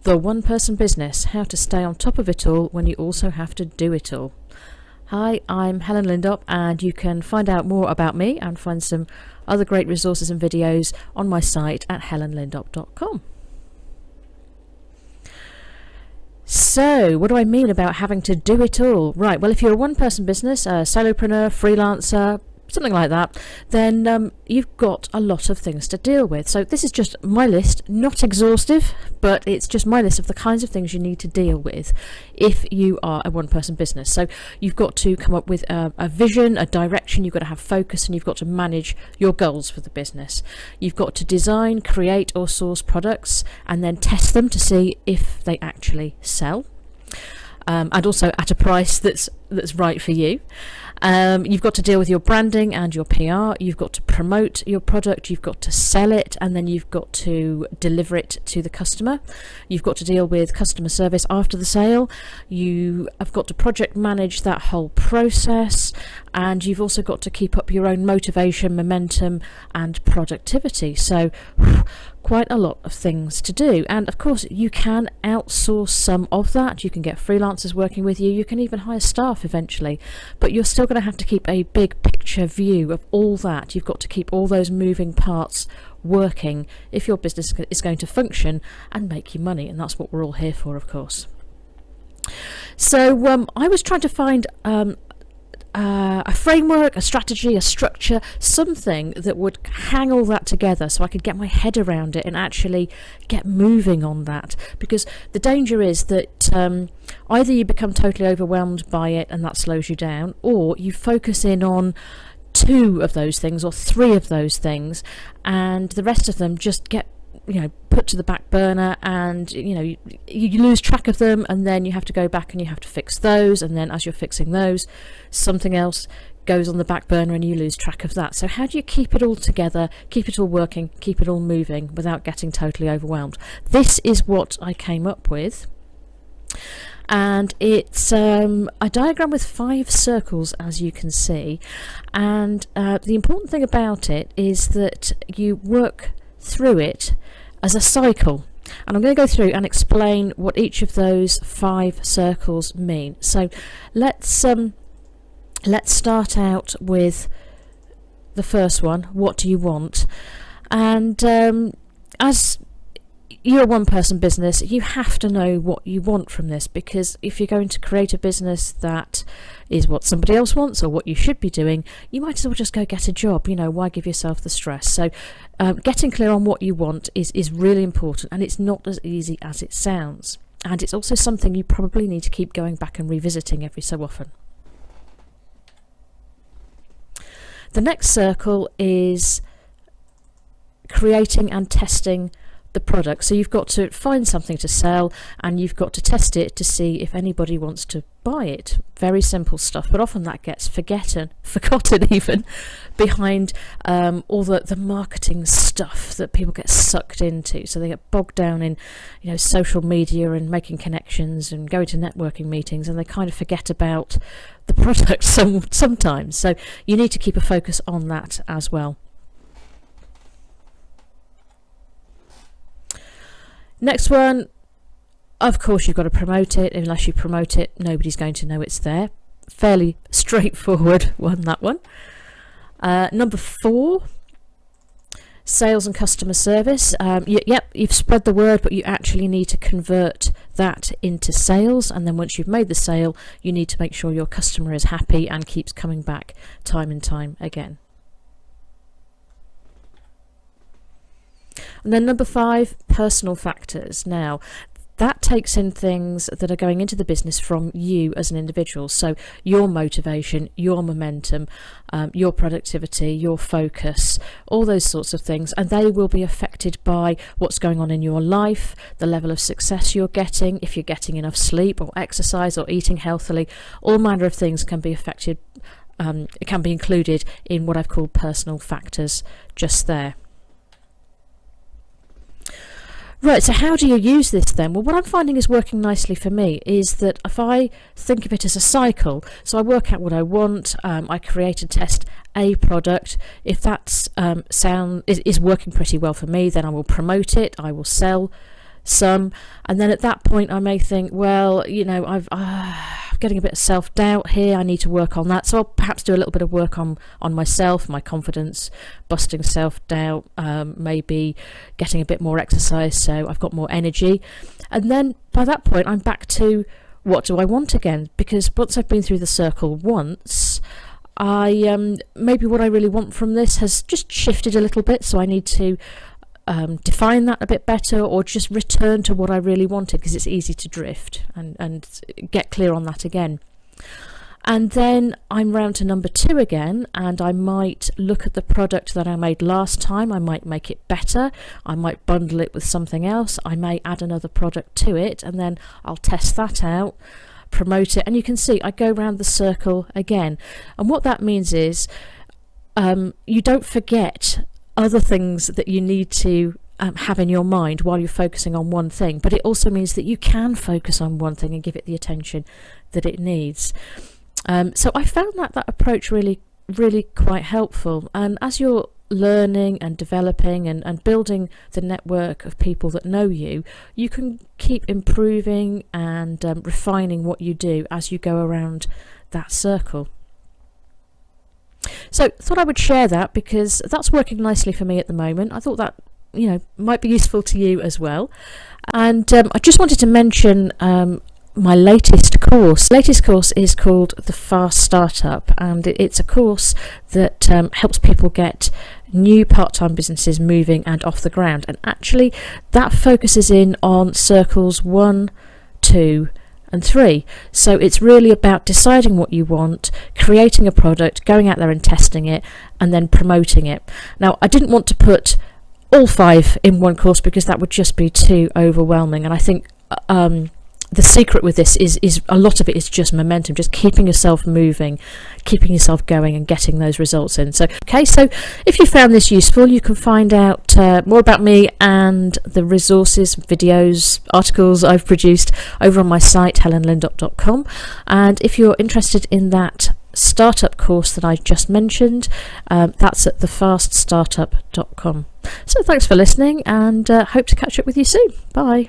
The one-person business, how to stay on top of it all when you also have to do it all. Hi, I'm Helen Lindop, and you can find out more about me and find some other great resources and videos on my site at helenlindop.com. So, what do I mean about having to do it all? Right, well, if you're a one-person business, a solopreneur, freelancer, something like that, then you've got a lot of things to deal with. So this is just my list, not exhaustive, but it's just my list of the kinds of things you need to deal with if you are a one-person business. So you've got to come up with a vision, a direction, you've got to have focus, and you've got to manage your goals for the business. You've got to design, create or source products and then test them to see if they actually sell. And also at a price that's right for you. You've got to deal with your branding and your PR. You've got to promote your product. You've got to sell it, and then you've got to deliver it to the customer. You've got to deal with customer service after the sale. You have got to project manage that whole process, and you've also got to keep up your own motivation, momentum, and productivity. So quite a lot of things to do. And of course you can outsource some of that. You can get freelancers working with you. You can even hire staff eventually, but you're still going to have to keep a big picture view of all that. You've got to keep all those moving parts working if your business is going to function and make you money, and that's what we're all here for, of course. So I was trying to find a framework, a strategy, a structure, something that would hang all that together so I could get my head around it and actually get moving on that. Because the danger is that either you become totally overwhelmed by it and that slows you down, or you focus in on 2 of those things or 3 of those things, and the rest of them just get put to the back burner, and you lose track of them, and then you have to go back and you have to fix those, and then as you're fixing those, something else goes on the back burner and you lose track of that. So how do you keep it all together, keep it all working, keep it all moving without getting totally overwhelmed? This is what I came up with, and it's a diagram with 5 circles, as you can see, and the important thing about it is that you work through it as a cycle, and I'm going to go through and explain what each of those 5 circles mean. So let's start out with the first one. What do you want? And as you're a one-person business, you have to know what you want from this, because if you're going to create a business that is what somebody else wants or what you should be doing, you might as well just go get a job. Why give yourself the stress? So getting clear on what you want is really important, and it's not as easy as it sounds. And it's also something you probably need to keep going back and revisiting every so often. The next circle is creating and testing the product. So you've got to find something to sell, and you've got to test it to see if anybody wants to buy it. Very simple stuff, but often that gets forgotten even behind all the marketing stuff that people get sucked into. So they get bogged down in social media and making connections and going to networking meetings, and they kind of forget about the product sometimes. So you need to keep a focus on that as well. Next one, of course you've got to promote it. Unless you promote it, nobody's going to know it's there. Fairly straightforward one, that one. Number 4, sales and customer service. You've spread the word, but you actually need to convert that into sales, and then once you've made the sale, you need to make sure your customer is happy and keeps coming back time and time again. And then number 5, personal factors. Now, that takes in things that are going into the business from you as an individual. So your motivation, your momentum, your productivity, your focus, all those sorts of things. And they will be affected by what's going on in your life, the level of success you're getting, if you're getting enough sleep or exercise or eating healthily. All manner of things can be affected, it can be included in what I've called personal factors just there. Right, so how do you use this then? Well, what I'm finding is working nicely for me is that if I think of it as a cycle, so I work out what I want, I create and test a product. If that is working pretty well for me, then I will promote it, I will sell some, and then at that point I may think, well, I'm getting a bit of self-doubt here, I need to work on that, so I'll perhaps do a little bit of work on myself, my confidence, busting self-doubt, maybe getting a bit more exercise so I've got more energy, and then by that point I'm back to what do I want again, because once I've been through the circle once, I maybe what I really want from this has just shifted a little bit, so I need to define that a bit better, or just return to what I really wanted, because it's easy to drift and get clear on that again. And then I'm round to number 2 again, and I might look at the product that I made last time. I might make it better, I might bundle it with something else, I may add another product to it, and then I'll test that out, promote it, and you can see I go round the circle again. And what that means is you don't forget other things that you need to have in your mind while you're focusing on one thing, but it also means that you can focus on one thing and give it the attention that it needs. So I found that approach really quite helpful, and as you're learning and developing and building the network of people that know you, you can keep improving and refining what you do as you go around that circle. So thought I would share that because that's working nicely for me at the moment. I thought that might be useful to you as well. And I just wanted to mention my latest course. Latest course is called The Fast Startup, and it's a course that helps people get new part-time businesses moving and off the ground. And actually that focuses in on circles 1, 2 and 3. So it's really about deciding what you want, creating a product, going out there and testing it, and then promoting it. Now, I didn't want to put all 5 in one course because that would just be too overwhelming, and I think the secret with this is a lot of it is just momentum, just keeping yourself moving, keeping yourself going and getting those results in. So if you found this useful, you can find out more about me and the resources, videos, articles I've produced over on my site helenlindop.com. And if you're interested in that startup course that I just mentioned, that's at thefaststartup.com. So thanks for listening, and hope to catch up with you soon. Bye.